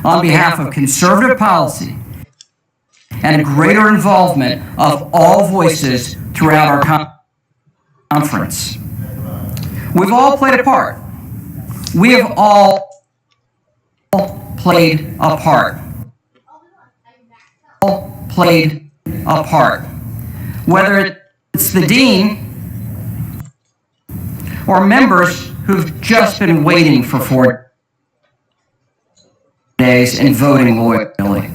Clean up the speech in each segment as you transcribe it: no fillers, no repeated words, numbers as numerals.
on behalf of conservative policy and a greater involvement of all voices throughout our conference. We've all played a part. We have all played a part. All played a part. Whether it's the dean or members who've just been waiting for 4 days and voting loyally.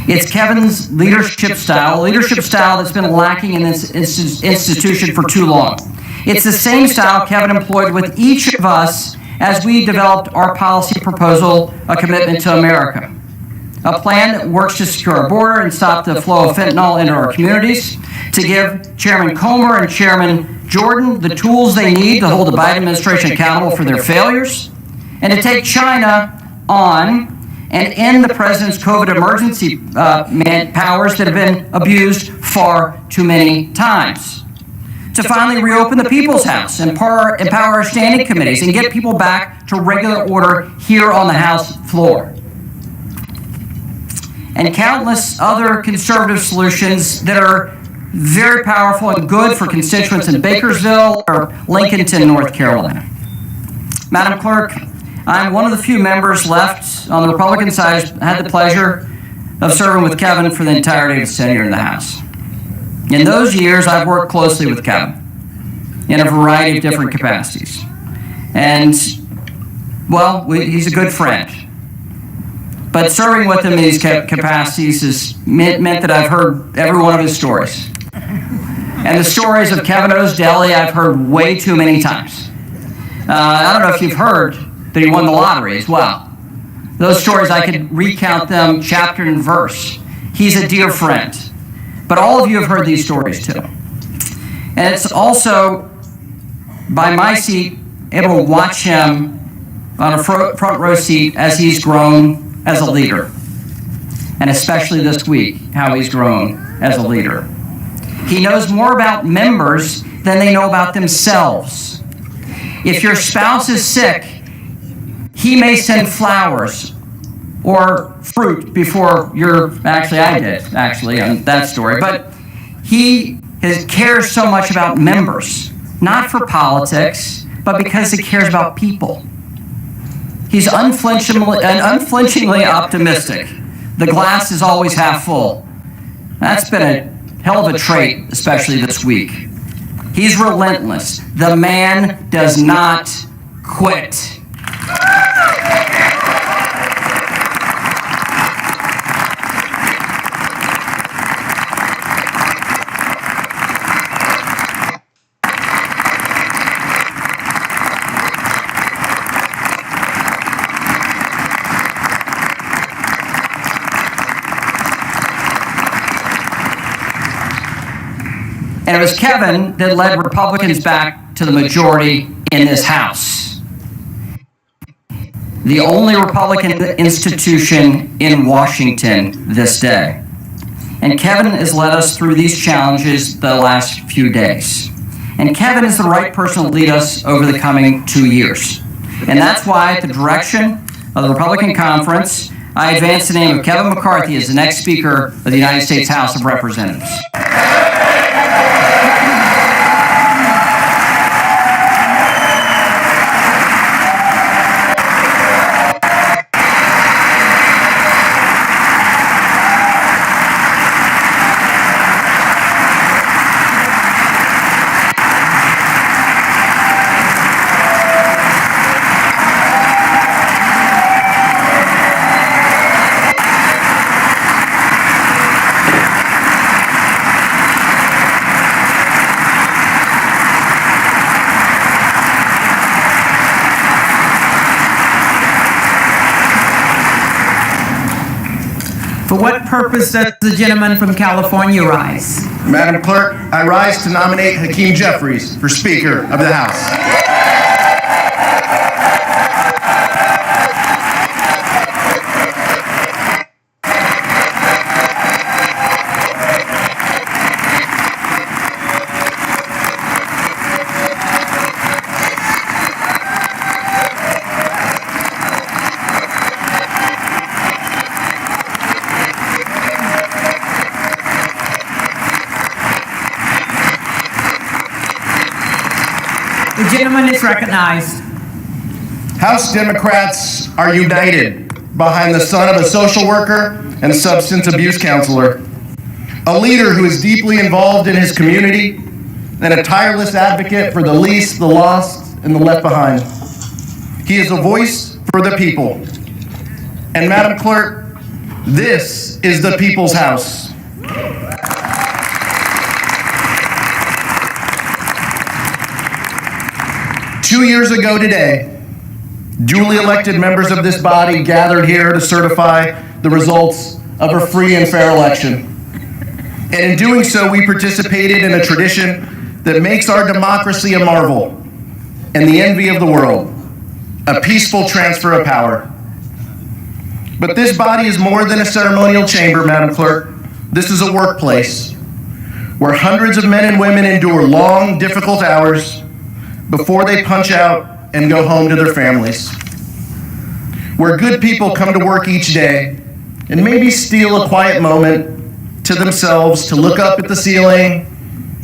It's Kevin's leadership style that's been lacking in this institution for too long. It's the same style Kevin employed with each of us as we developed our policy proposal, A Commitment to America. A plan that works to secure our border and stop the flow of fentanyl into our communities, to give Chairman Comer and Chairman Jordan the tools they need to hold the Biden administration accountable for their failures, and to take China on and end the president's COVID emergency powers that have been abused far too many times. To finally reopen the People's House, empower our standing committees, and get people back to regular order here on the House floor. And countless other conservative solutions that are very powerful and good for constituents in Bakersville or Lincolnton, North Carolina. Madam Clerk, I'm one of the few members left on the Republican side who had the pleasure of serving with Kevin for the entirety of his tenure in the House. In those years, I've worked closely with Kevin in a variety of different capacities. And, well, he's a good friend. But serving with him in these capacities has meant that I've heard every one of his stories. And the stories of Kevin O's Deli I've heard way too many times. I don't know if you've heard that he won the lottery as well. Those stories, I could recount them chapter and verse. He's a dear friend. But all of you have heard these stories too. And it's also, by my seat, able to watch him on a front row seat as he's grown as a leader. And especially this week, how he's grown as a leader. He knows more about members than they know about themselves. If your spouse is sick, he may send flowers or fruit before I did on that story. But he cares so much about members, not for politics, but because he cares about people. He's unflinchingly optimistic. The glass is always half full. That's been a hell of a trait, especially this week. He's relentless. The man does not quit. And it was Kevin that led Republicans back to the majority in this House. The only Republican institution in Washington this day. And Kevin has led us through these challenges the last few days. And Kevin is the right person to lead us over the coming 2 years. And that's why, at the direction of the Republican Conference, I advance the name of Kevin McCarthy as the next Speaker of the United States House of Representatives. For what purpose does the gentleman from California rise? Madam Clerk, I rise to nominate Hakeem Jeffries for Speaker of the House. gentleman is recognized. House Democrats are united behind the son of a social worker and substance abuse counselor, a leader who is deeply involved in his community, and a tireless advocate for the least, the lost, and the left behind. He is a voice for the people. And Madam Clerk, this is the people's house. Two years ago today, duly elected members of this body gathered here to certify the results of a free and fair election. And in doing so, we participated in a tradition that makes our democracy a marvel and the envy of the world, a peaceful transfer of power. But this body is more than a ceremonial chamber, Madam Clerk. This is a workplace where hundreds of men and women endure long, difficult hours before they punch out and go home to their families. Where good people come to work each day and maybe steal a quiet moment to themselves to look up at the ceiling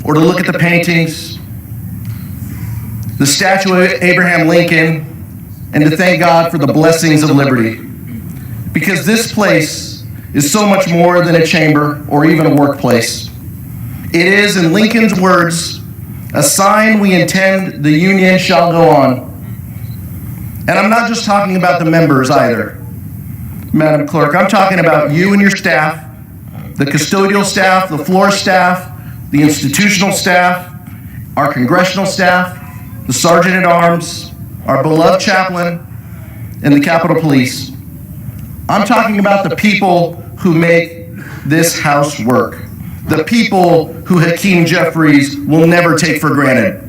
or to look at the paintings, the statue of Abraham Lincoln, and to thank God for the blessings of liberty. Because this place is so much more than a chamber or even a workplace. It is, in Lincoln's words, a sign we intend the union shall go on. And I'm not just talking about the members either, Madam Clerk. I'm talking about you and your staff, the custodial staff, the floor staff, the institutional staff, our congressional staff, the sergeant at arms, our beloved chaplain, and the Capitol Police. I'm talking about the people who make this house work, the people who Hakeem Jeffries will never take for granted.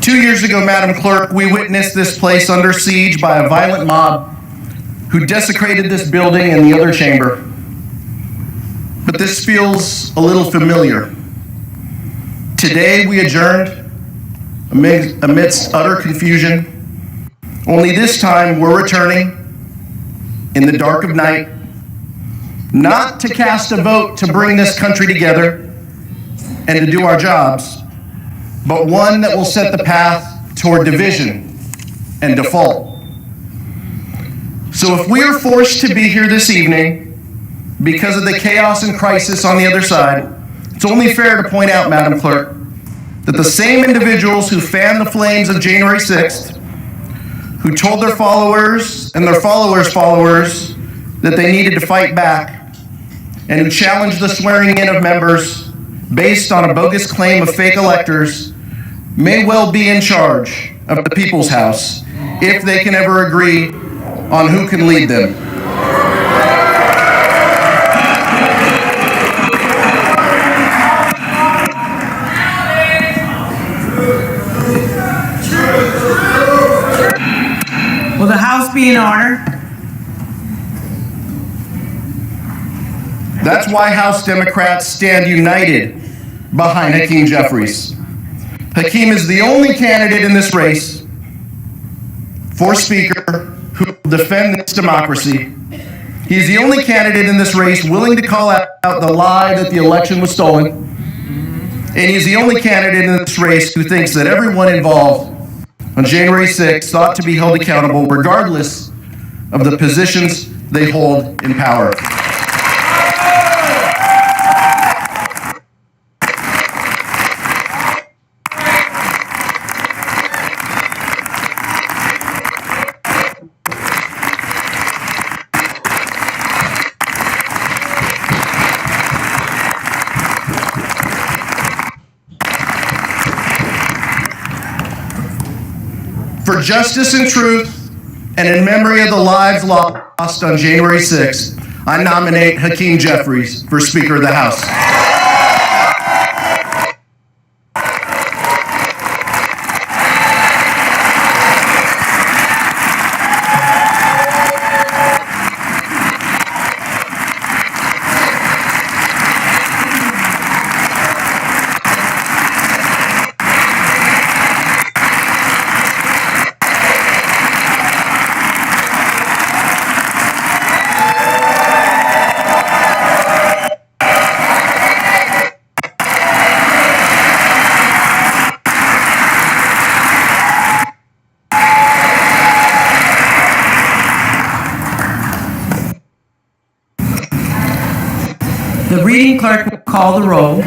Two years ago, Madam Clerk, we witnessed this place under siege by a violent mob who desecrated this building and the other chamber. But this feels a little familiar. Today we adjourned amidst utter confusion, only this time we're returning in the dark of night, not to cast a vote to bring this country together and to do our jobs, but one that will set the path toward division and default. So if we are forced to be here this evening because of the chaos and crisis on the other side, it's only fair to point out, Madam Clerk, that the same individuals who fanned the flames of January 6th, who told their followers and their followers' followers that they needed to fight back, and who challenged the swearing in of members based on a bogus claim of fake electors, may well be in charge of the People's House if they can ever agree on who can lead them. Will the House be in order? That's why House Democrats stand united behind Hakeem Jeffries. Hakeem is the only candidate in this race for Speaker who will defend this democracy. He's the only candidate in this race willing to call out the lie that the election was stolen. And he's the only candidate in this race who thinks that everyone involved on January 6th ought to be held accountable regardless of the positions they hold in power. For justice and truth, and in memory of the lives lost on January 6th, I nominate Hakeem Jeffries for Speaker of the House. The reading clerk will call the roll.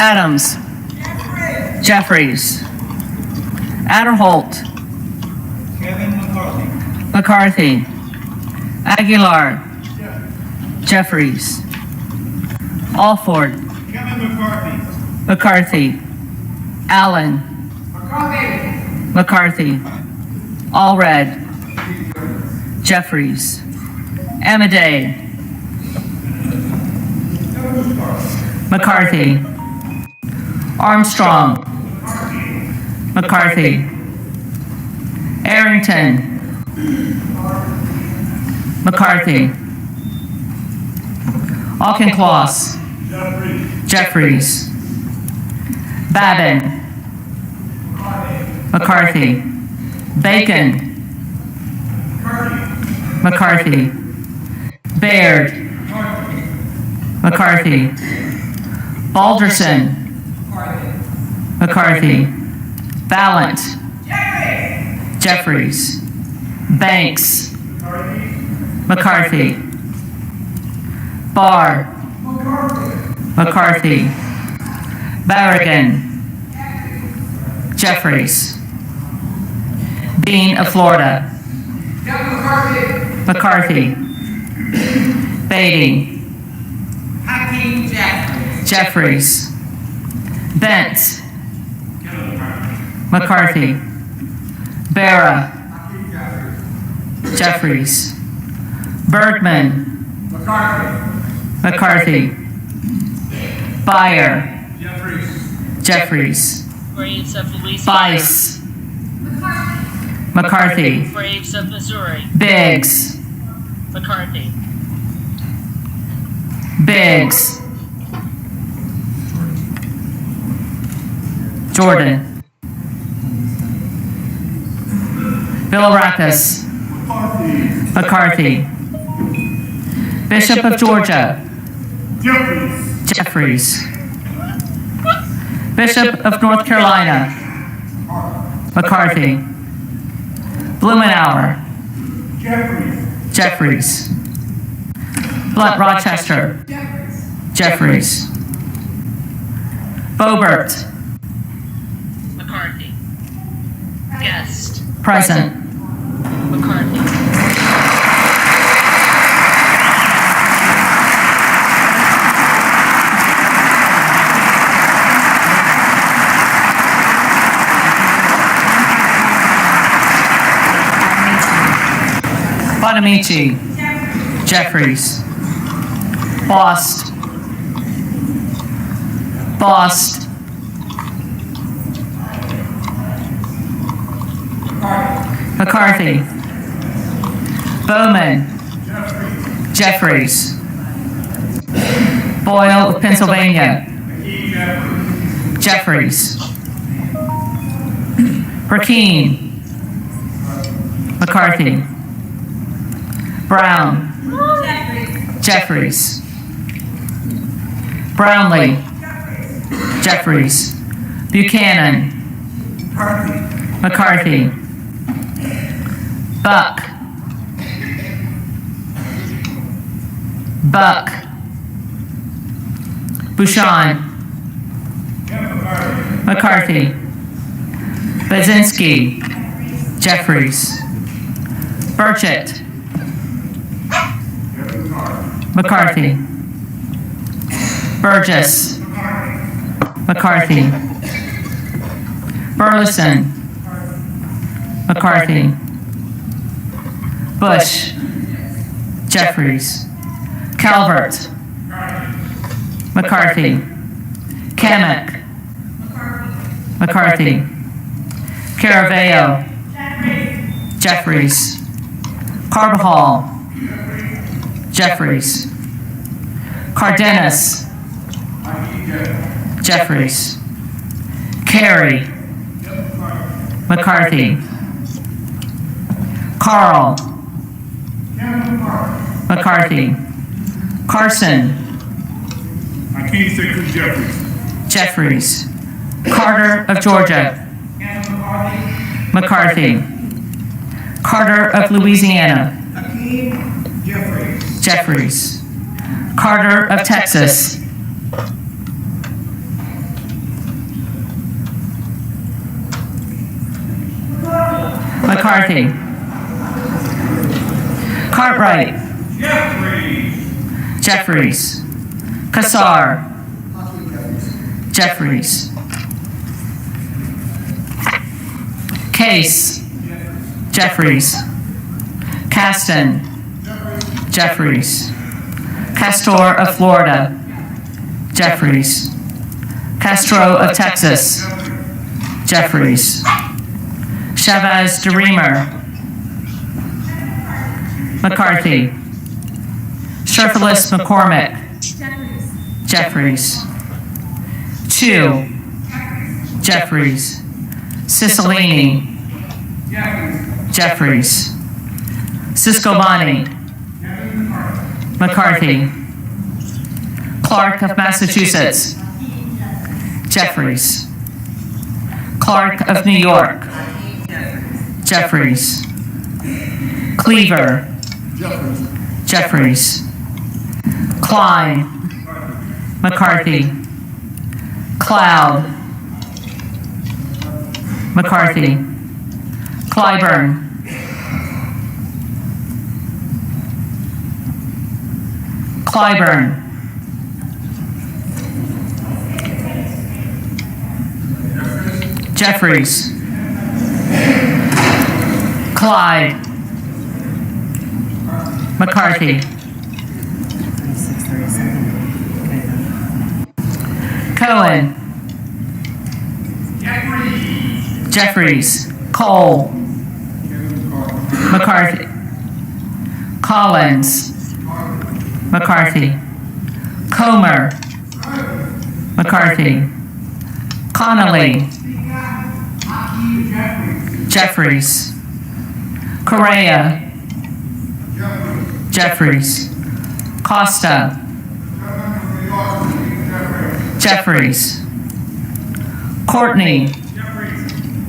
Adams. Jeffries. Adderholt. McCarthy. Aguilar. Jeffries. Alford. McCarthy. Allen. McCarthy. Allred. Jeffries. Amaday. McCarthy. Armstrong. McCarthy. Arrington. McCarthy. Auchincloss. Jeffries. Babin. McCarthy. Bacon. McCarthy. Baird. McCarthy. Balderson. McCarthy. Ballant. Jeffries. Banks. McCarthy. Barr. McCarthy. Barragan. Jeffries. Bean of Florida. McCarthy. Beatty. Jeffries. Bent. McCarthy. Barra. Jeffries. Bergman. McCarthy. Beyer. Jeffries. Braves of Louisiana. Bice. McCarthy. Braves of Missouri. Biggs. McCarthy. Biggs. Jordan. Bilirakis. McCarthy. Bishop of Georgia. Jeffries. Bishop of North Carolina. McCarthy. Blumenauer. Jeffries. Blunt Rochester. Jeffries. Boebert. McCarthy. Guest. Present. McCarthy. Bonamici. Jeffries. Bost. Bost. McCarthy. Bowman. Jeffries. Boyle of Pennsylvania. Jeffries. Perkeen. McCarthy. Brown. Jeffries. Brownlee. Jeffries. Buchanan. McCarthy. Buck. Buck. Bouchon. McCarthy. Bazinski. Jeffries. Burchett. McCarthy. Burgess. McCarthy. Burleson. McCarthy. Bush. Jeffries. Calvert. McCarthy. Kamek. McCarthy. Caraveo. Jeffries. Carbajal. Jeffries. Cardenas. Jeffries. Carey. McCarthy. Carl. McCarthy. Carson. Hakeem Sekou Jeffries. Jeffries. Carter of Georgia. McCarthy. Carter of Louisiana. Jeffries. Carter of Texas. McCarthy. Cartwright. Jeffries. Kassar. Jeffries. Case. Jeffries. Caston. Jeffries. Castor of Florida. Jeffries. Castro of Texas. Jeffries. Chavez DeReamer. McCarthy. Sherfilis McCormick. Jeffries. Chu. Jeffries. Cicilline. Jeffries. Ciscobani. McCarthy. Clark of Massachusetts. Jeffries. Clark of New York. Jeffries. Cleaver. Jeffries. Klein. McCarthy. Cloud. McCarthy. Clyburn. Clyburn. Jeffries. Clyde. McCarthy. Cohen. Jeffries. Cole. McCarthy. Collins. McCarthy. Comer. McCarthy. Connolly. Jeffries. Correa. Jeffries. Costa. Jeffries. Courtney.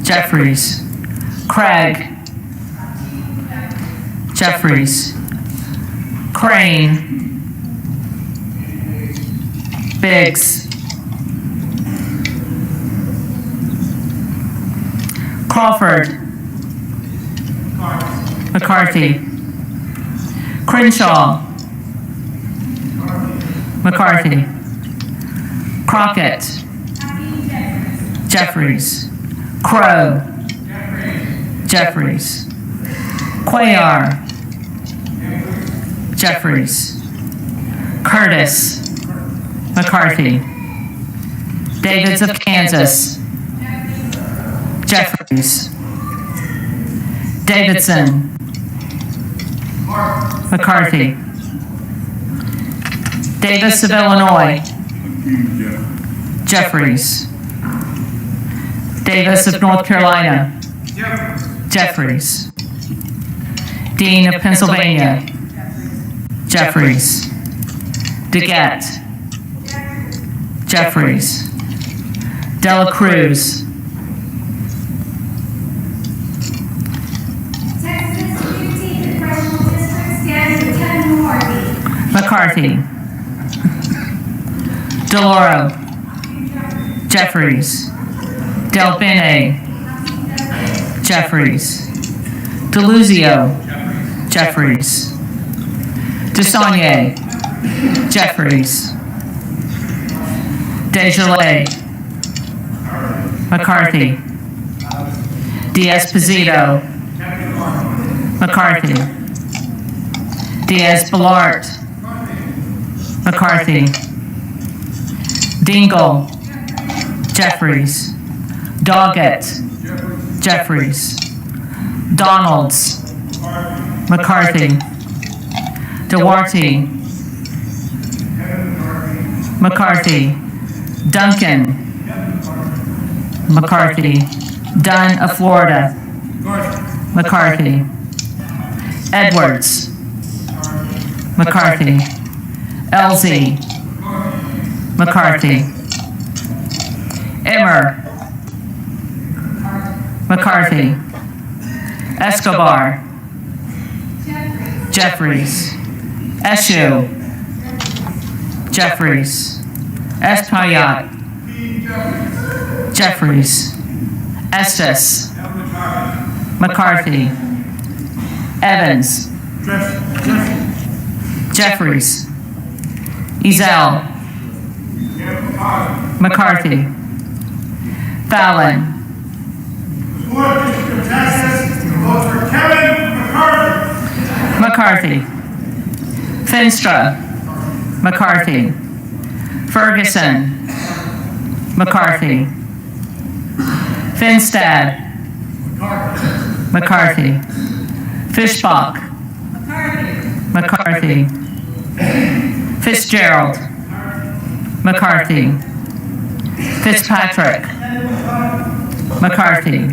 Jeffries. Craig. Jeffries. Crane. Biggs. Crawford. McCarthy. Crenshaw. McCarthy. Crockett. Jeffries. Crow. Jeffries. Cuellar. Jeffries. Curtis. McCarthy. Davids of Kansas. Jeffries. Davidson. McCarthy. Davis of Illinois. Jeffries. Davis of North Carolina. Jeffries. Dean of Pennsylvania. Jeffries. DeGette. Jeffries. Dela Cruz. McCarthy. DeLauro. Jeffries. Del Bene. Jeffries. DeLuzio. Jeffries. DeSaulnier. Jeffries. Desjardins. McCarthy. Diaz-Pizito. McCarthy. Diaz-Balart. McCarthy. Dingle. Jeffries. Doggett. Jeffries. Donalds. McCarthy. Duarte. McCarthy. Duncan. McCarthy. Dunn of Florida. McCarthy. Edwards. McCarthy. LZ. McCarthy. Emmer. McCarthy. Escobar. Jeffries. Eshu. Jeffries. Espaillat. Jeffries. Estes. McCarthy. Evans. Jeffries. Ezell. McCarthy. Fallon. Vote for Kevin McCarthy. McCarthy. Finstra. McCarthy. Ferguson. McCarthy. Finstad. McCarthy. Fishbach. McCarthy. Fitzgerald. McCarthy. Fitzpatrick. McCarthy.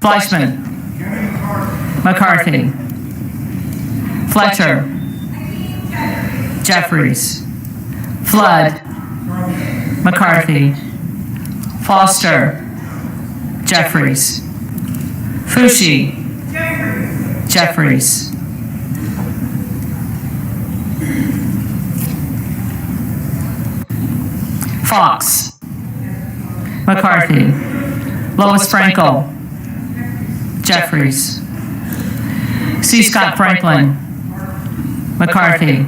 Fleischman. McCarthy. Fletcher. Jeffries. Flood. McCarthy. Foster. Jeffries. Fushi. Jeffries. Fox. McCarthy. Lois Frankel. Jeffries. C. Scott Franklin. McCarthy.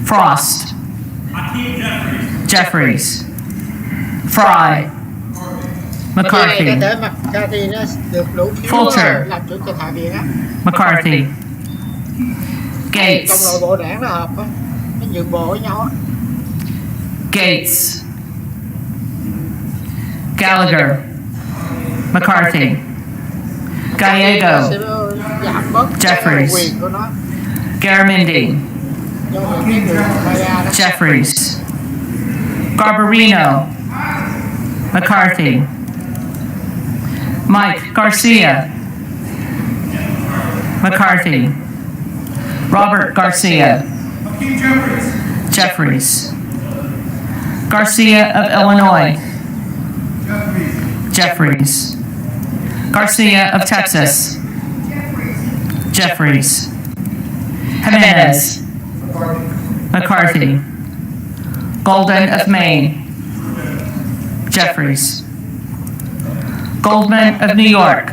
Frost. Jeffries. Fry. McCarthy. Mccarthy nó được đủ phiếu Fulcher. làm chủ tịch Hạ viện á. McCarthy. Trong Gates. nội bộ đảng nó hợp á, nó nhượng bộ với nhau á. Gates. Gallagher. McCarthy. Gallego. Sẽ giảm bớt Jeffries. quyền của nó. Garamendi. Do cái người Maya đó. Jeffries. Garbarino. McCarthy. Mike Garcia. McCarthy. Robert Garcia. Jeffries. Garcia of Illinois. Jeffries. Garcia of Texas. Jeffries. Jimenez. McCarthy. Golden of Maine. Jeffries. Goldman of New York.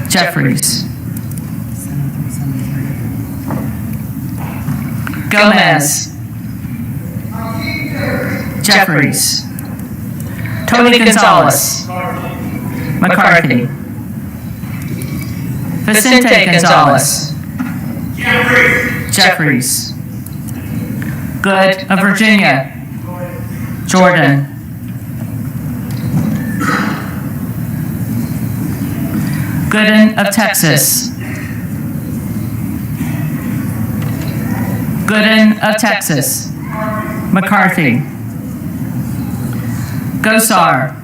Jeffries. Gomez. Jeffries. Tony Gonzalez. McCarthy. Vicente Gonzalez. Jeffries. Good of Virginia. Jordan. Gooden of Texas. Gooden of Texas. McCarthy. Gosar.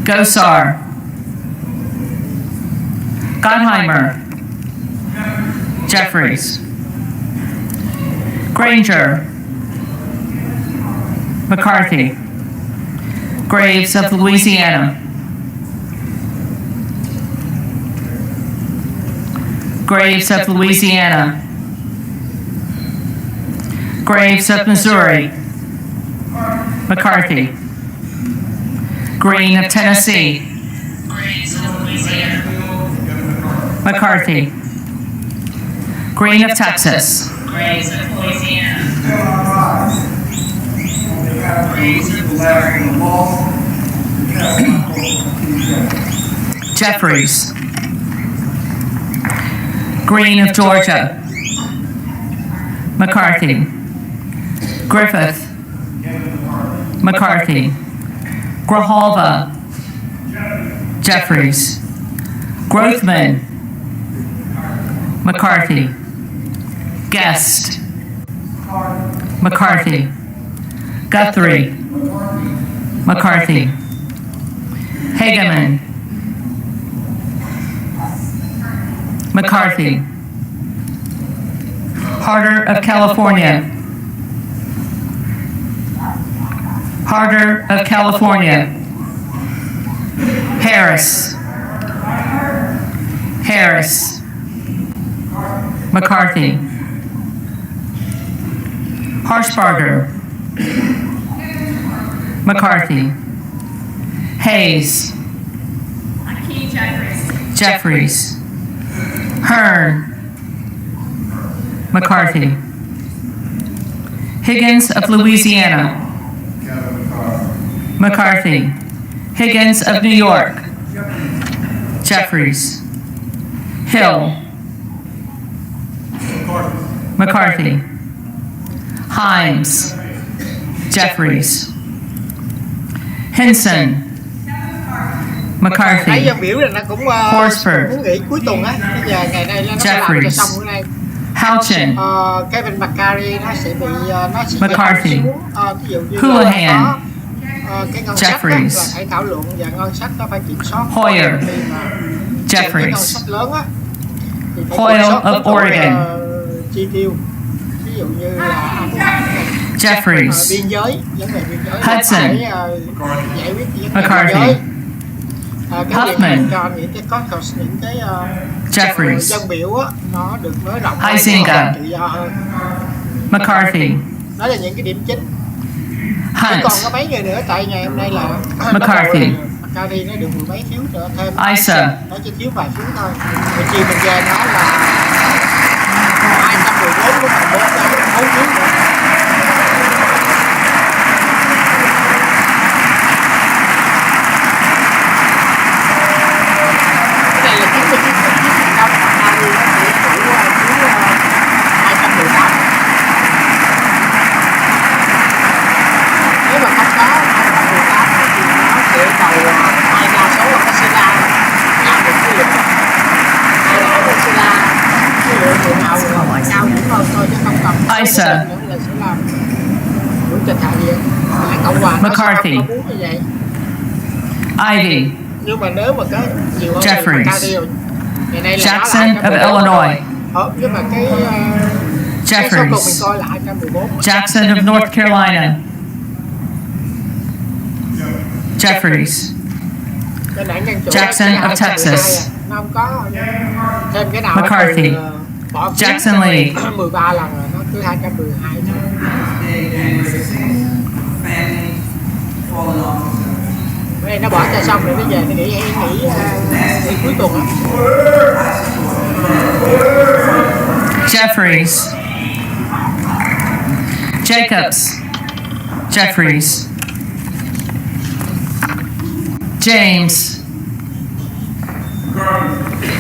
Gosar. Gottheimer. Jeffries. Granger. McCarthy. Graves of Louisiana. Graves of Louisiana. Graves of Missouri. McCarthy. Green of Tennessee. Graves of Louisiana. McCarthy. Green of Texas. Graves of Louisiana. Graves of Missouri. Jeffries. Green of Georgia. McCarthy. Griffith. McCarthy. Grijalva. Jeffries. Grothman. McCarthy. Guest. McCarthy. Guthrie. McCarthy. Hageman. McCarthy. Harder of California. Harder of California. Harris. Harris. McCarthy. Harshbarger. McCarthy. Hayes. Jeffries. Hearn. McCarthy. Higgins of Louisiana. McCarthy. Higgins of New York. Jeffries. Hill. McCarthy. Himes. Jeffries. Henson. Nãy McCarthy. dân biểu là nó cũng Horsford. muốn nghỉ cuối tuần á. Bây giờ ngày nay nó làm cho Jeffries. xong bữa nay. Houchin. Kevin Mccarthy nó sẽ bị nó sẽ McCarthy. ví dụ như Houlihan. là có cái ngân sách á, Jeffries. là phải thảo luận và ngân sách nó phải kiểm soát. Hoyer. Khi mà Jeffries. cái ngân sách lớn á thì phải Hoyle kiểm soát of cái Oregon. chi tiêu. Ví dụ như là Jeffries. biên giới, vấn đề biên giới Hudson. phải giải quyết cái vấn đề McCarthy. biên giới. Cái việc Huffman. cho những cái caucus, những cái Jeffries. dân biểu á, nó được mở rộng hơn, Huizenga. tự do hơn. McCarthy. Đó là những cái điểm chính. Chỉ Hunt. còn có mấy người nữa, tại ngày hôm nay là McCarthy. McCarthy nó được 10 mấy phiếu nữa thêm. Issa. Nó chỉ thiếu vài phiếu thôi. Rồi chiều mình về nó là 214 của thành phố ra 4 phiếu nữa. Cái này là 99% McCarthy nó chỉ phủ phiếu 218. Nếu mà không có 218 thì nó sẽ cầu hai đa số là cái Sela làm được cái lượng hai đảo của Sela cái lượng người nào cao điểm hơn thôi chứ không cần Issa. nữa là sẽ làm chủ tịch hạ viện. Lại Cộng hòa nó sẽ McCarthy. không có muốn như vậy. Ivy. Nhưng mà nếu mà có nhiều hơn Jeffries. thì McCarthy rồi. Ngày nay là nó Jackson lại of 114 Illinois. nhưng mà cái số cuộc mình Jeffries. coi là 214. Jackson of North Carolina. Jeffries. Cái đảng Dân Chủ Jackson nó of chỉ là Texas. 212 à. Nó không có thêm cái nào McCarthy. từ, bỏ phiếu Jackson Lee. 13 lần rồi, nó cứ 212 thôi. Bữa nay nó bỏ cho xong rồi bây giờ nó nghỉ cuối tuần á. Jeffries. Jacobs. Jeffries. James.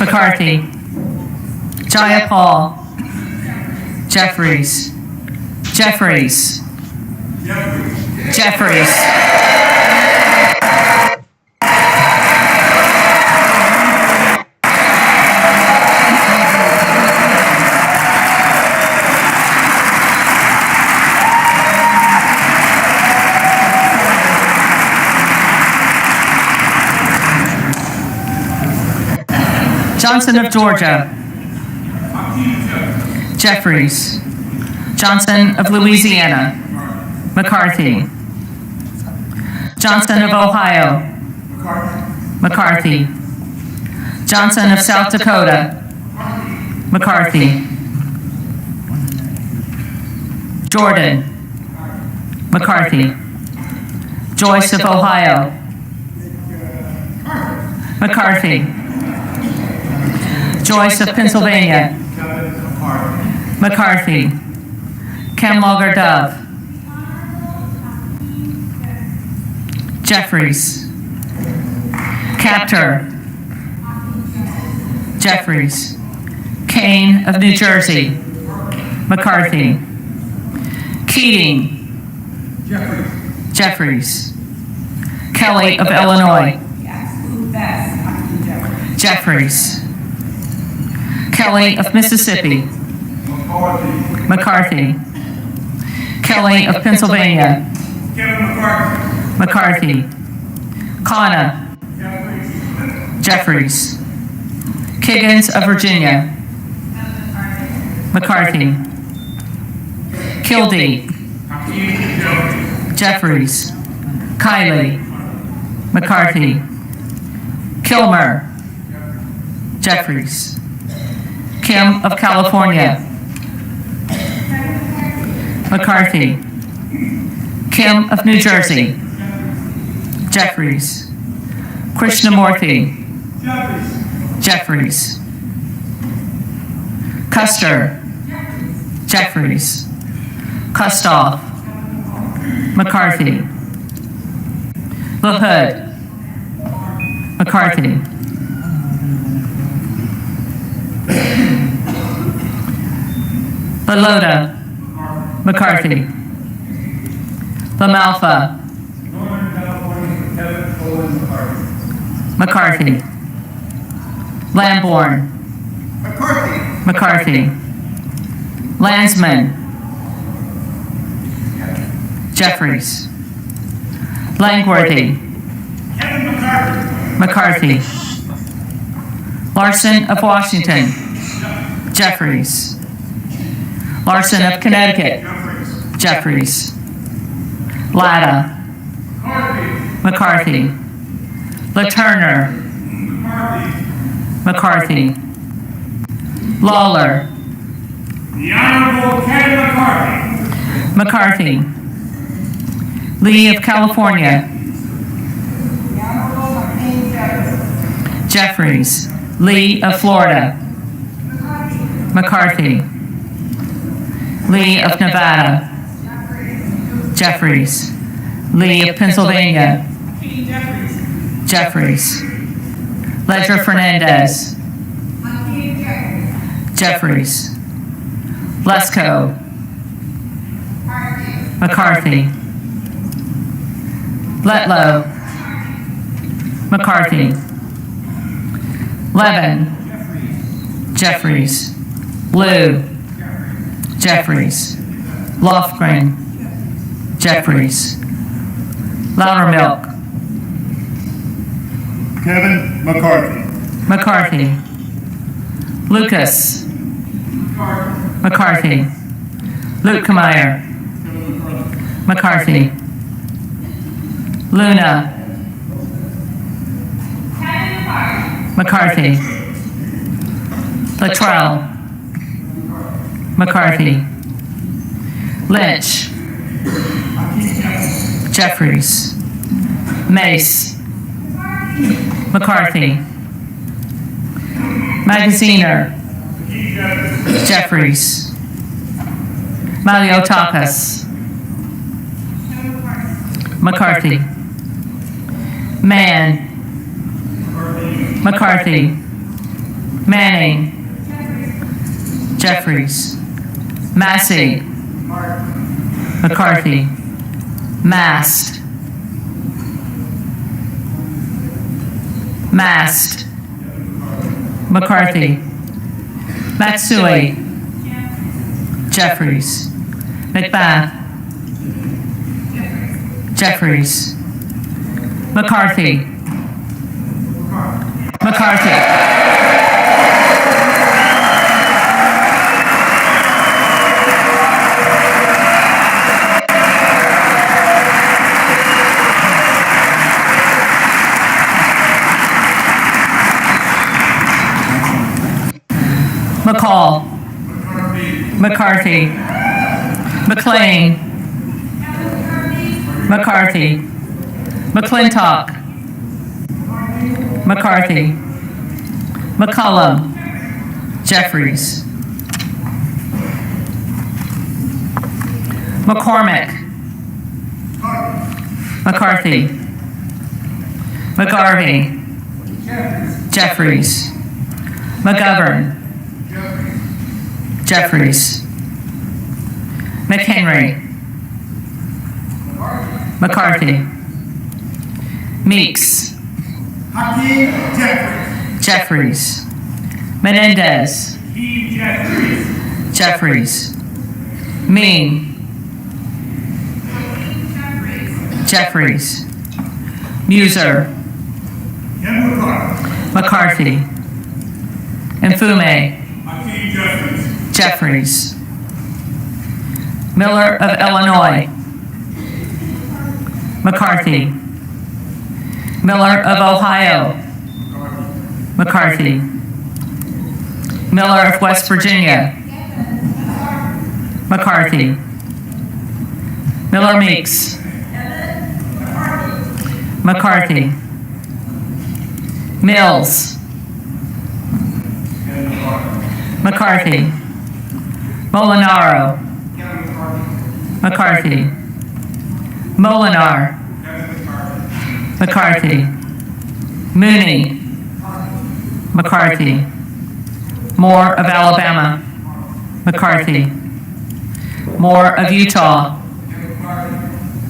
McCarthy. Jayapal. Jeffries. Jeffries. Jeffries. Johnson of Georgia. Jeffries. Johnson of Louisiana. McCarthy. Johnson of Ohio. McCarthy. Johnson of South Dakota. McCarthy. Jordan. McCarthy. Joyce of Ohio. McCarthy. Joyce of Pennsylvania. McCarthy. Kamlager Dove. Jeffries. Capter. Jeffries. Kane of New Jersey. McCarthy. Keating. Jeffries. Kelly of Illinois. Jeffries. Kelly of Mississippi. McCarthy. Kelly of Pennsylvania. Kevin McCarthy. McCarthy. Kana. Jeffries. Kiggins of Virginia. McCarthy. Kildee. Jeffries. Kiley. McCarthy. Kilmer. Jeffries. Kim of California. McCarthy. Kim of New Jersey. Jeffries. Krishnamurthy. Jeffries. Custer. Jeffries. Kustoff. McCarthy. LaHood. McCarthy. LaLota. McCarthy. LaMalfa. McCarthy. Lamborn. McCarthy. Landsman. Jeffries. Langworthy. McCarthy. Larson of Washington. Jeffries. Larson of Connecticut. Jeffries. Latta. McCarthy. LaTurner. McCarthy. Lawler. The Honorable Kevin McCarthy. McCarthy. Lee of California. Jeffries. Lee of Florida. McCarthy. Lee of Nevada. Jeffries. Lee of Pennsylvania. Jeffries. Ledger Fernandez. Jeffries. Lesko. McCarthy. Letlow. McCarthy. Levin. Jeffries. Liu. Jeffries. Lofgren. Jeffries. Loudermilk. Kevin McCarthy. McCarthy. Lucas. McCarthy. Lukemeyer. McCarthy. Luna. McCarthy. Luttrell. McCarthy. Lynch. Jeffries. Mace. McCarthy. Magaziner. Jeffries. Maliotakis. McCarthy. Mann. McCarthy. Manning. Jeffries. Massey. McCarthy. Mast. Mast. McCarthy. Matsui. Jeffries. McBath. Jeffries. McCarthy. McCarthy. McCall. McCarthy. McLean. McCarthy. McClintock. McCarthy. McCullum. Jeffries. McCormick. McCarthy. McGarvey. Jeffries. McGovern. Jeffries. McHenry. McCarthy. Meeks. Hakeem Jeffries. Jeffries. Menendez. Hakeem Jeffries. Jeffries. Mean. Jeffries. Muser. Kevin McCarthy. McCarthy. Mfume. Hakeem Jeffries. Jeffries. Miller of Illinois. McCarthy. Miller of Ohio. McCarthy. Miller of West Virginia. McCarthy. Miller Meeks. McCarthy. Mills. McCarthy. Molinaro. McCarthy. Molinar. McCarthy. Mooney. McCarthy. Moore of Alabama. McCarthy. Moore of Utah.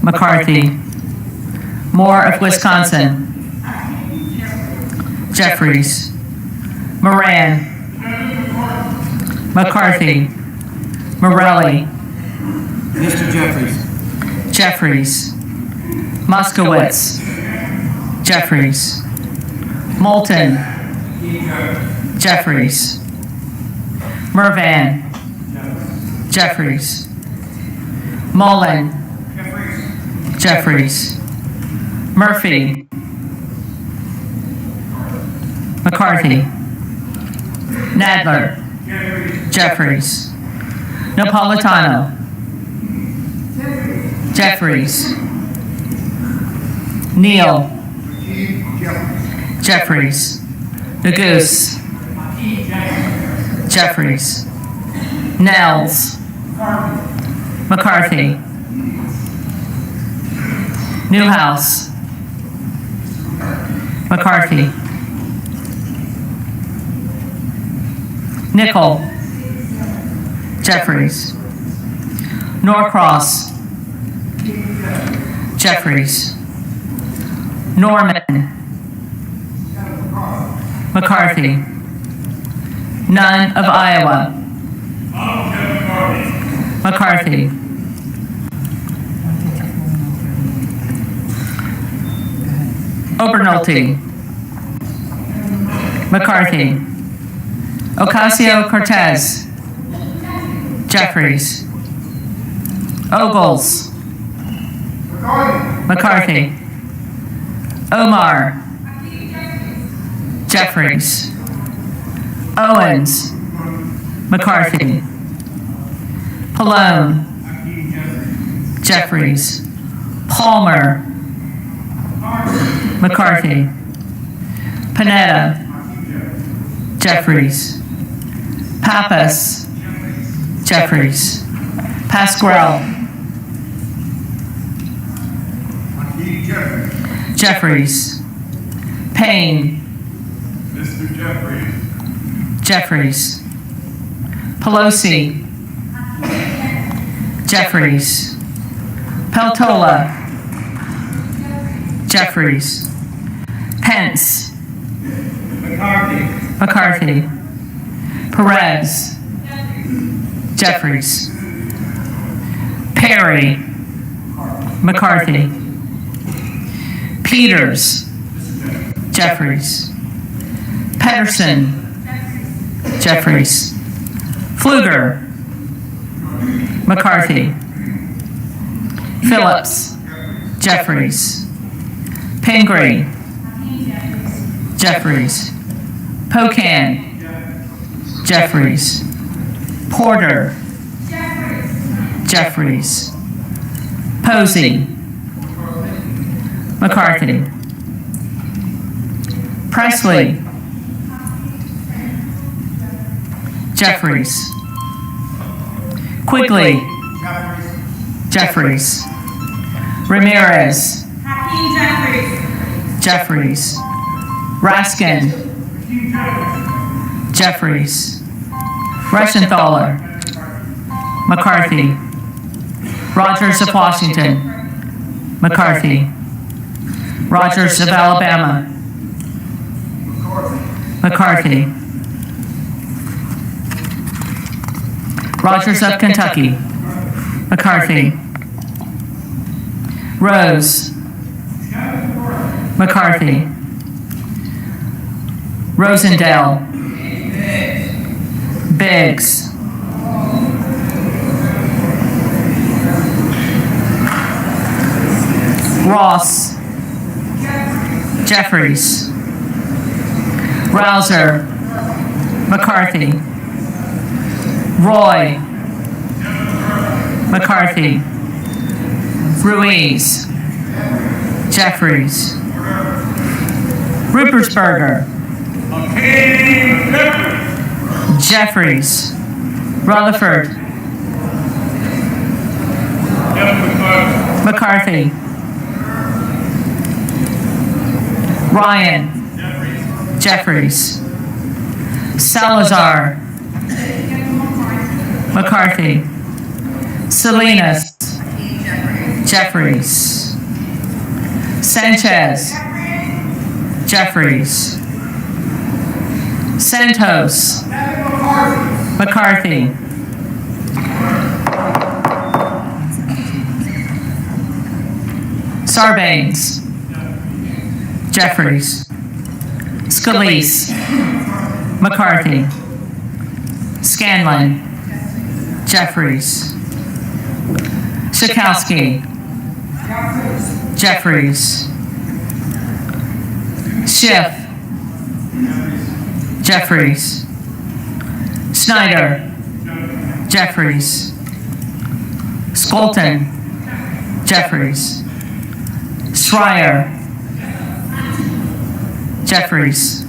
McCarthy. Moore of Wisconsin. Jeffries. Moran. McCarthy. Morelli. Mr. Jeffries. Jeffries. Moskowitz. Jeffries. Moulton. Jeffries. Mervan. Jeffries. Mullen. Jeffries. Murphy. McCarthy. Nadler. Jeffries. Napolitano. Jeffries. Neal. Jeffries. Nagoose. Jeffries. Nels. McCarthy. Newhouse. McCarthy. Nickel. Jeffries. Norcross. Jeffries. Norman. McCarthy. Nunn of Iowa. McCarthy. Obernolte. McCarthy. Ocasio-Cortez. Jeffries. Ogles. McCarthy. Omar. Jeffries. Owens. McCarthy. Pallone. Jeffries. Palmer. McCarthy. Panetta. Jeffries. Pappas. Jeffries. Pasquale. Jeffries. Payne. Mr. Jeffries. Jeffries. Pelosi. Jeffries. Peltola. Jeffries. Pence. McCarthy. Perez. Jeffries. Perry. McCarthy. Peters. Jeffries. Pedersen. Jeffries. Pfluger. McCarthy. Phillips. Jeffries. Pingree. Jeffries. Pocan. Jeffries. Porter. Jeffries. Posey. McCarthy. Presley. Jeffries. Quigley. Jeffries. Ramirez. Jeffries. Raskin. Jeffries. Reschenthaler. McCarthy. Rogers of Washington. McCarthy. Rogers of Alabama. McCarthy. Rogers of Kentucky. McCarthy. Rose. McCarthy. Rosendale. Biggs. Ross. Jeffries. Rouser. McCarthy. Roy. McCarthy. Ruiz. Jeffries. Rupersberger. Jeffries. Rutherford. McCarthy. Ryan. Jeffries. Salazar. McCarthy. Salinas. Jeffries. Sanchez. Jeffries. Santos. McCarthy. Sarbanes. Jeffries. Scalise. McCarthy. Scanlon. Jeffries. Schakowsky. Jeffries. Schiff. Jeffries. Snyder. Jeffries. Skolton. Jeffries. Schreier. Jeffries.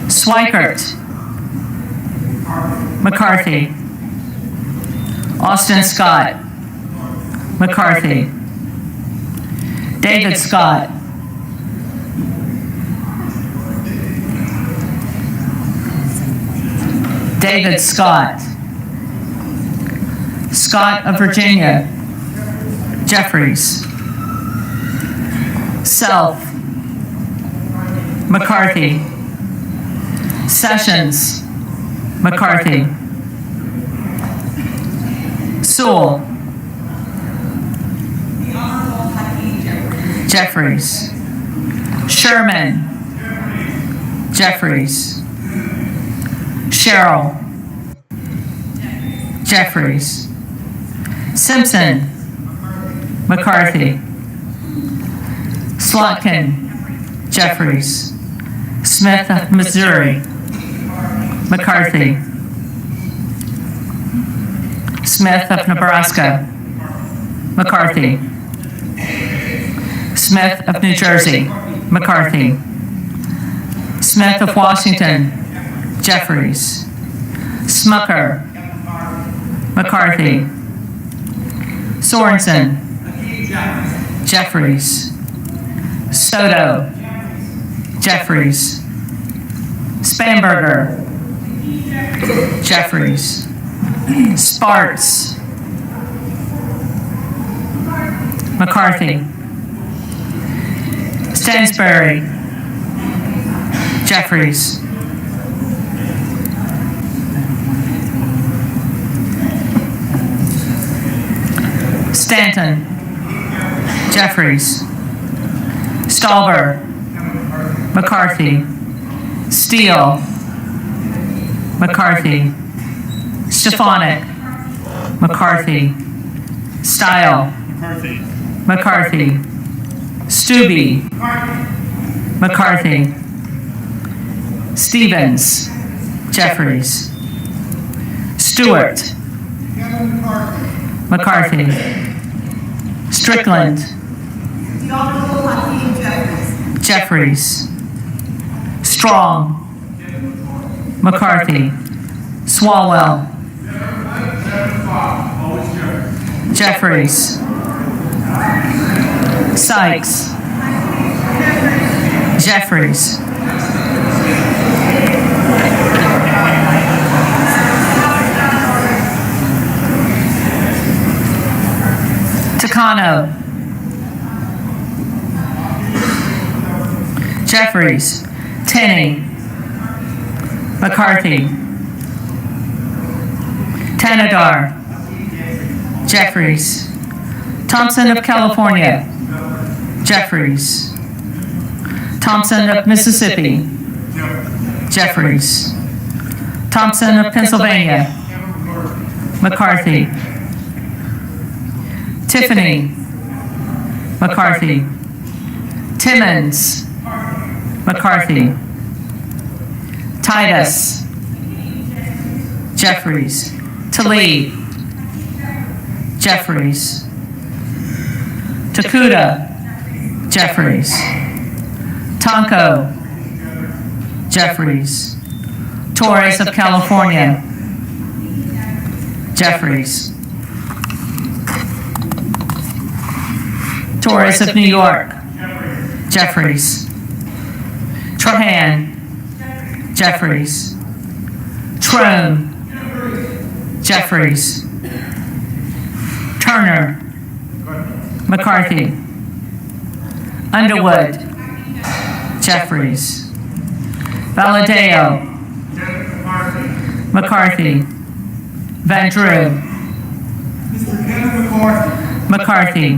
Swikert. McCarthy. Austin Scott. McCarthy. David Scott. David Scott. Scott of Virginia. Jeffries. Self. McCarthy. Sessions. McCarthy. Sewell. Jeffries. Sherman. Jeffries. Sherrill. Jeffries. Simpson. McCarthy. Slotkin. Jeffries. Smith of Missouri. McCarthy. Smith of Nebraska. McCarthy. Smith of New Jersey. McCarthy. Smith of Washington. Jeffries. Smucker. McCarthy. Sorensen. Jeffries. Soto. Jeffries. Spanberger. Jeffries. Sparts. McCarthy. Stansbury. Jeffries. Stanton. Jeffries. Stauber. McCarthy. Steele. McCarthy. Stefanik. McCarthy. Style. McCarthy. Stubbe. McCarthy. Stevens. Jeffries. Stewart. McCarthy. Strickland. Jeffries. Strong. McCarthy. Swalwell. Jeffries. Sykes. Jeffries. Takano. Jeffries. Tenney. McCarthy. Tanadar. Jeffries. Thompson of California. Jeffries. Thompson of Mississippi. Jeffries. Thompson of Pennsylvania. McCarthy. Tiffany. McCarthy. Timmons. McCarthy. Titus. Jeffries. Talib. Jeffries. Takuda. Jeffries. Tonko. Jeffries. Torres of California. Jeffries. Torres of New York. Jeffries. Trahan. Jeffries. Trone. Jeffries. Turner. McCarthy. Underwood. Jeffries. Valadeo. McCarthy. Van Drew. McCarthy.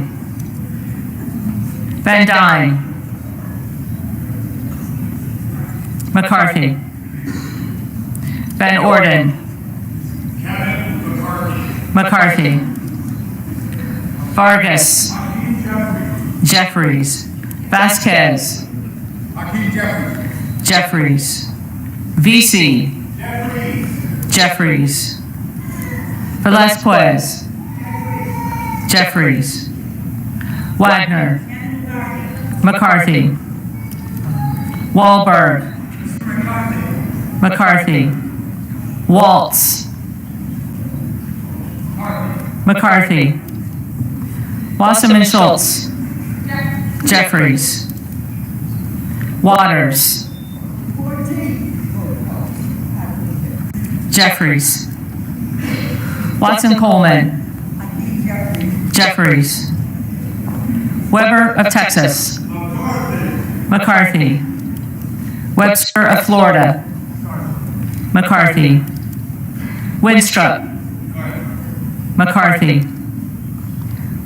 Van Dyne. McCarthy. Van Orden. McCarthy. Vargas. Jeffries. Vasquez. Jeffries. VC. Jeffries. Velasquez. Jeffries. Wagner. McCarthy. Wahlberg. McCarthy. Waltz. McCarthy. Wasserman Schultz. Jeffries. Waters. Jeffries. Watson Coleman. Jeffries. Weber of Texas. McCarthy. Webster of Florida. McCarthy. Winstrup. McCarthy.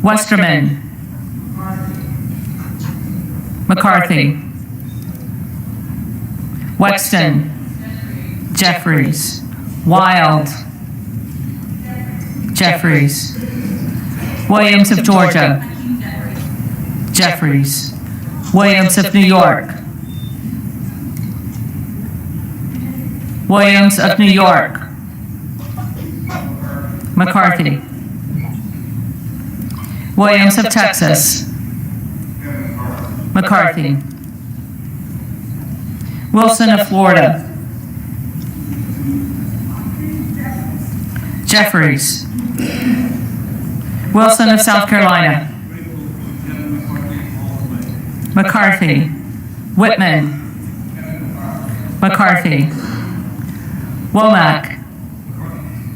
Westerman. McCarthy. Wexton. Jeffries. Wild. Jeffries. Williams of Georgia. Jeffries. Williams of New York. Williams of New York. McCarthy. Williams of Texas. McCarthy. Wilson of Florida. Jeffries. Wilson of South Carolina. McCarthy. Whitman. McCarthy. Womack.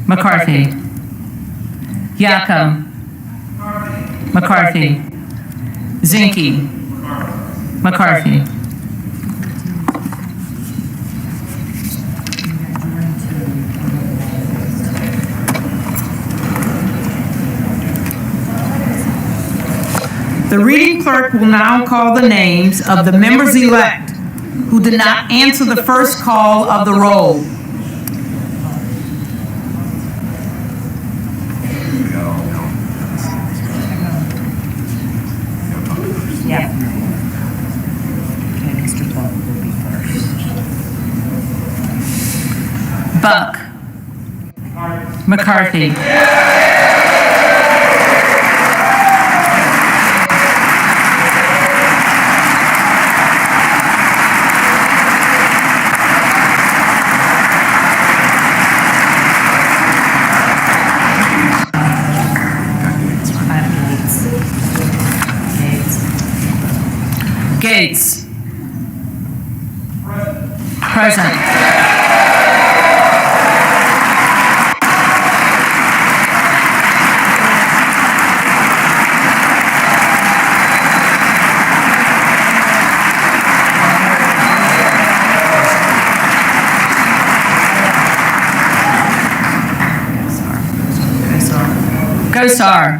McCarthy. Yacom. McCarthy. Zinke. McCarthy. The reading clerk will now call the names of the members-elect who did not answer the first call of the roll. Yeah. Okay, Mr. Buck will be first. Buck. McCarthy. Gates. Present. Gosar.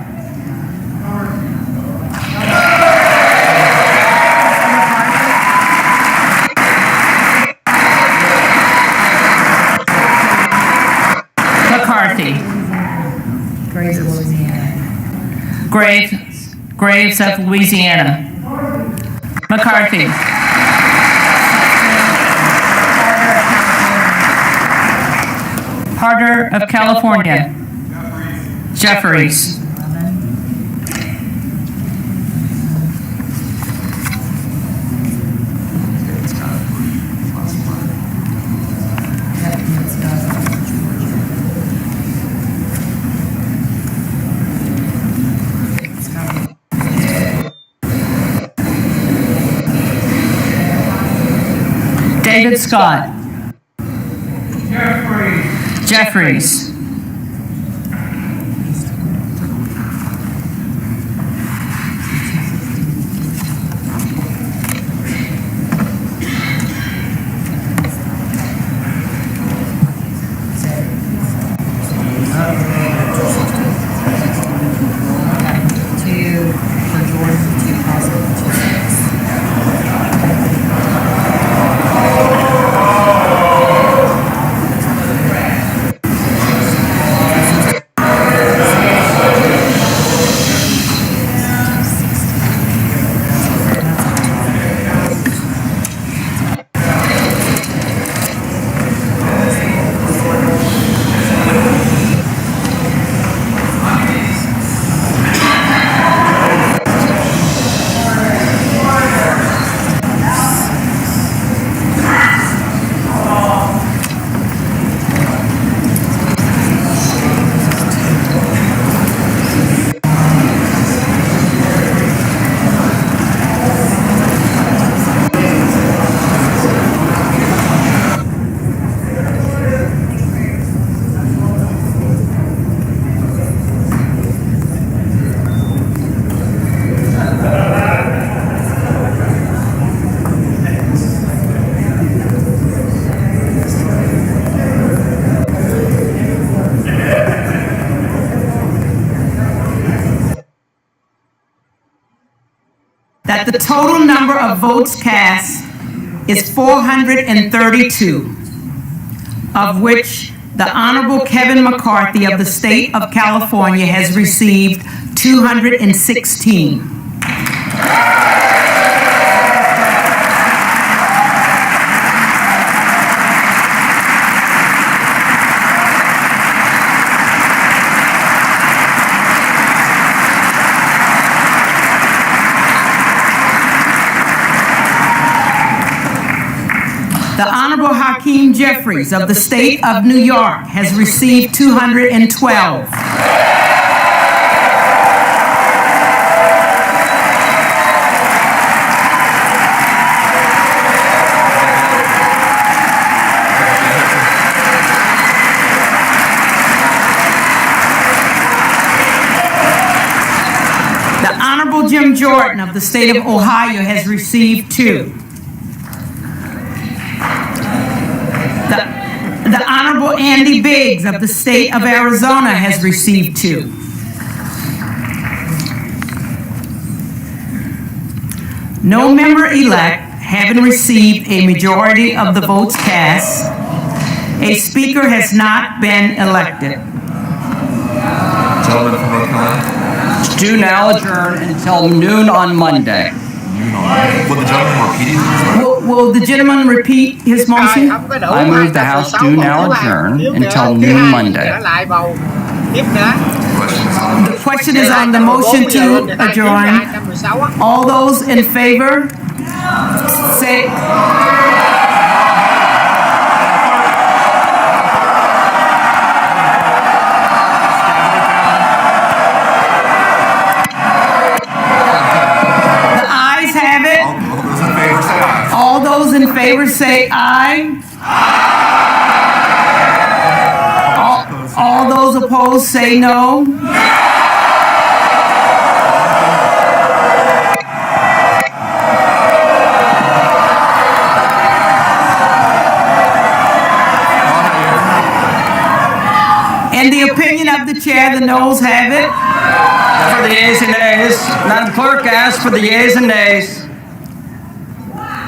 McCarthy. Graves of Louisiana. Graves of Louisiana. McCarthy. Harder of California. Jeffries. David Scott. Jeffries. That the total number of votes cast is 432, of which the Honorable Kevin McCarthy of the state of California has received 216. The Honorable Hakeem Jeffries of the state of New York has received 212. The Honorable Jim Jordan of the state of Ohio has received 2. The Honorable Andy Biggs of the state of Arizona has received 2. No member-elect having received a majority of the votes cast, a speaker has not been elected. Gentleman from North Carolina. Do now adjourn until noon on Monday. Will the gentleman repeat it? Will the gentleman repeat his motion? I move the House do now adjourn until noon Monday. The question is on the motion to adjourn. All those in favor, say. The ayes have it. All those in favor say aye. All those opposed say no. In the opinion of the chair, the noes have it. For the yeas and nays, Madam Clerk asks for the yeas and nays.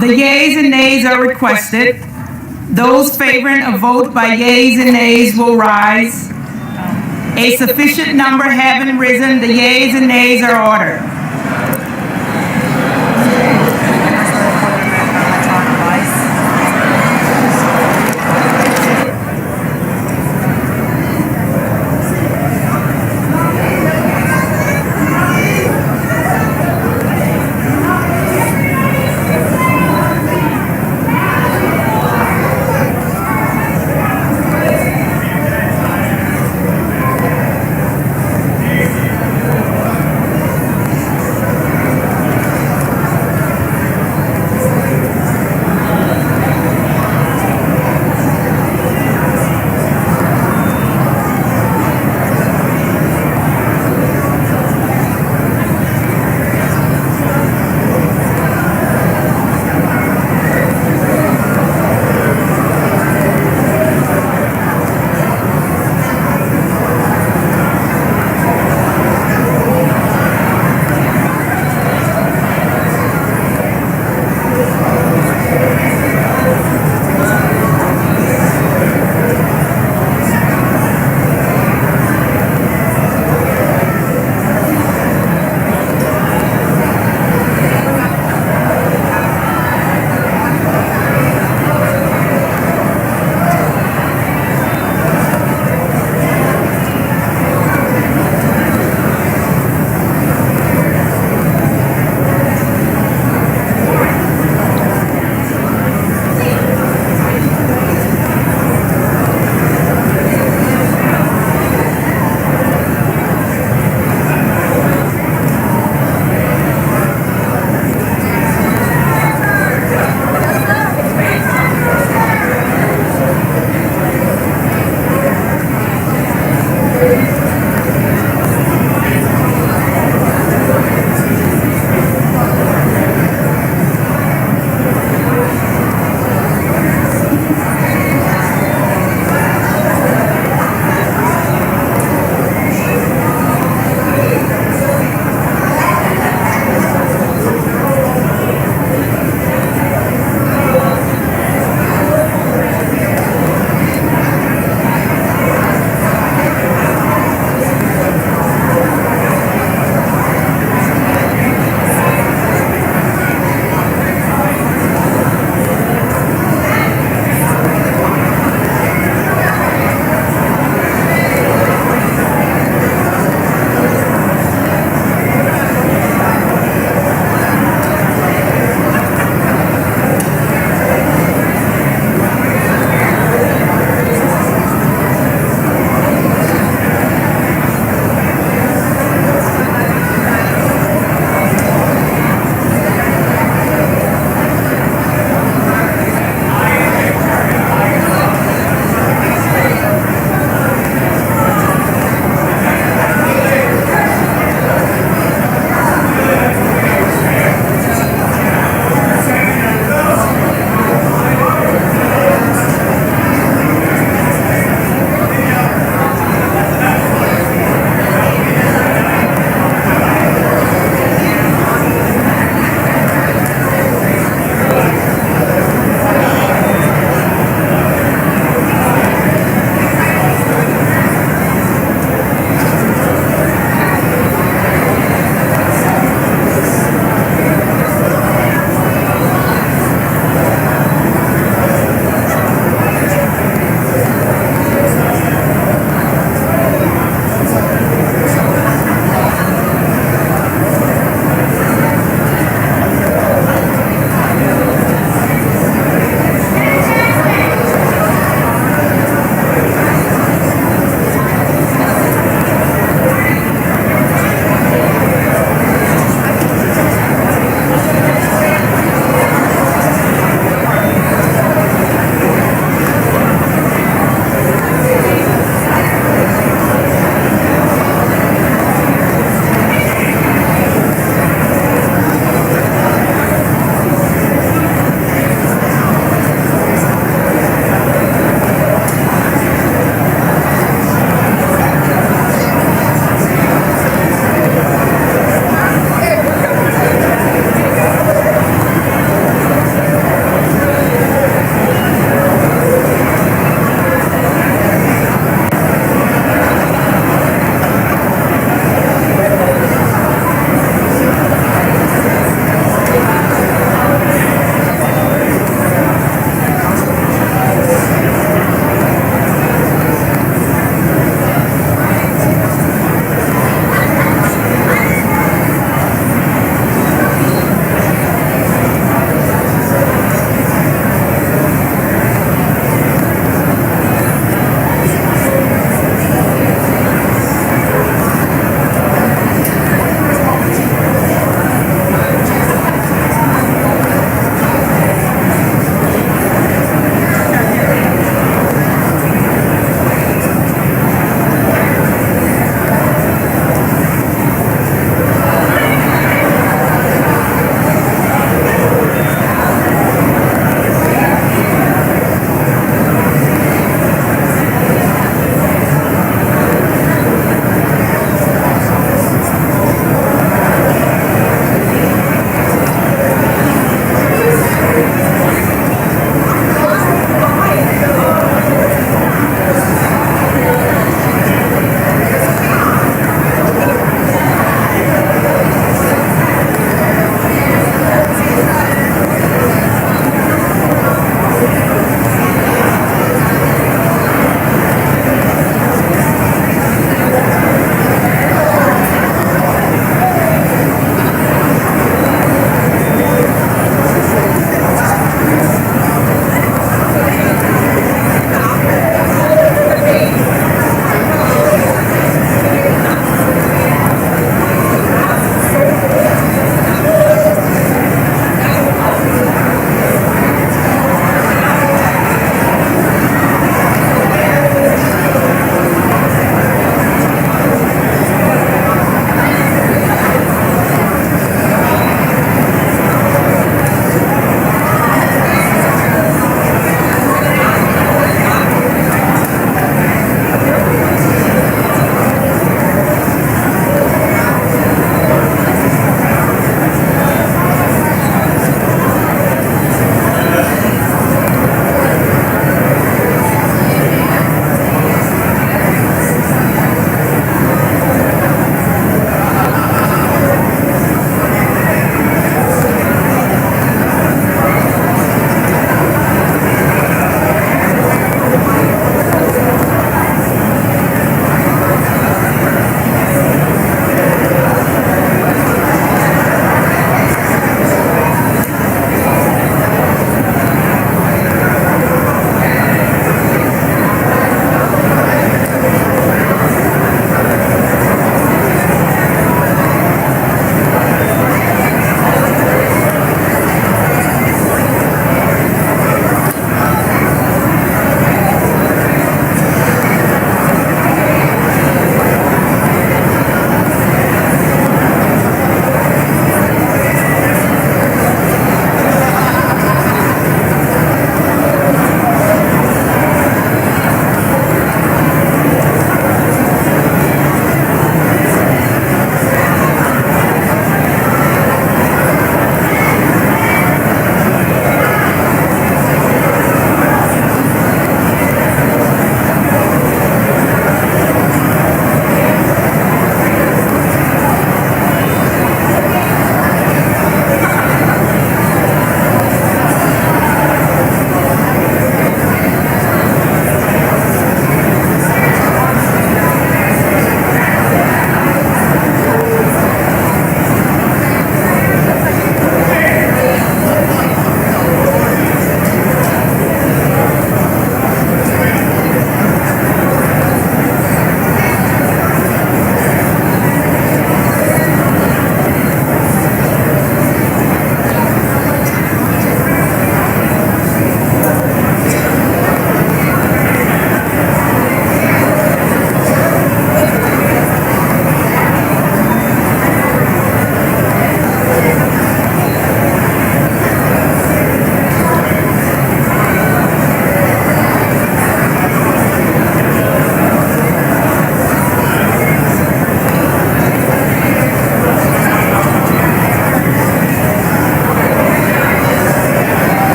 The yeas and nays are requested. Those favoring a vote by yeas and nays will rise. A sufficient number having risen, the yeas and nays are ordered.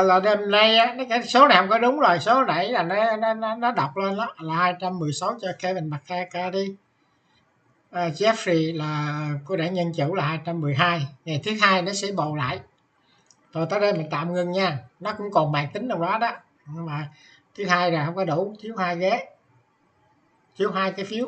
là đêm nay á, cái số này không có đúng rồi, số nãy là nó đọc lên đó là 216 cho Kevin McCarthy. Jeffrey là của đảng Dân Chủ là 212. Ngày thứ hai nó sẽ bầu lại. Rồi tới đây mình tạm ngưng nha, nó cũng còn bàn tính đâu đó đó, nhưng mà thứ hai là không có đủ, thiếu 2 ghế, thiếu 2 cái phiếu.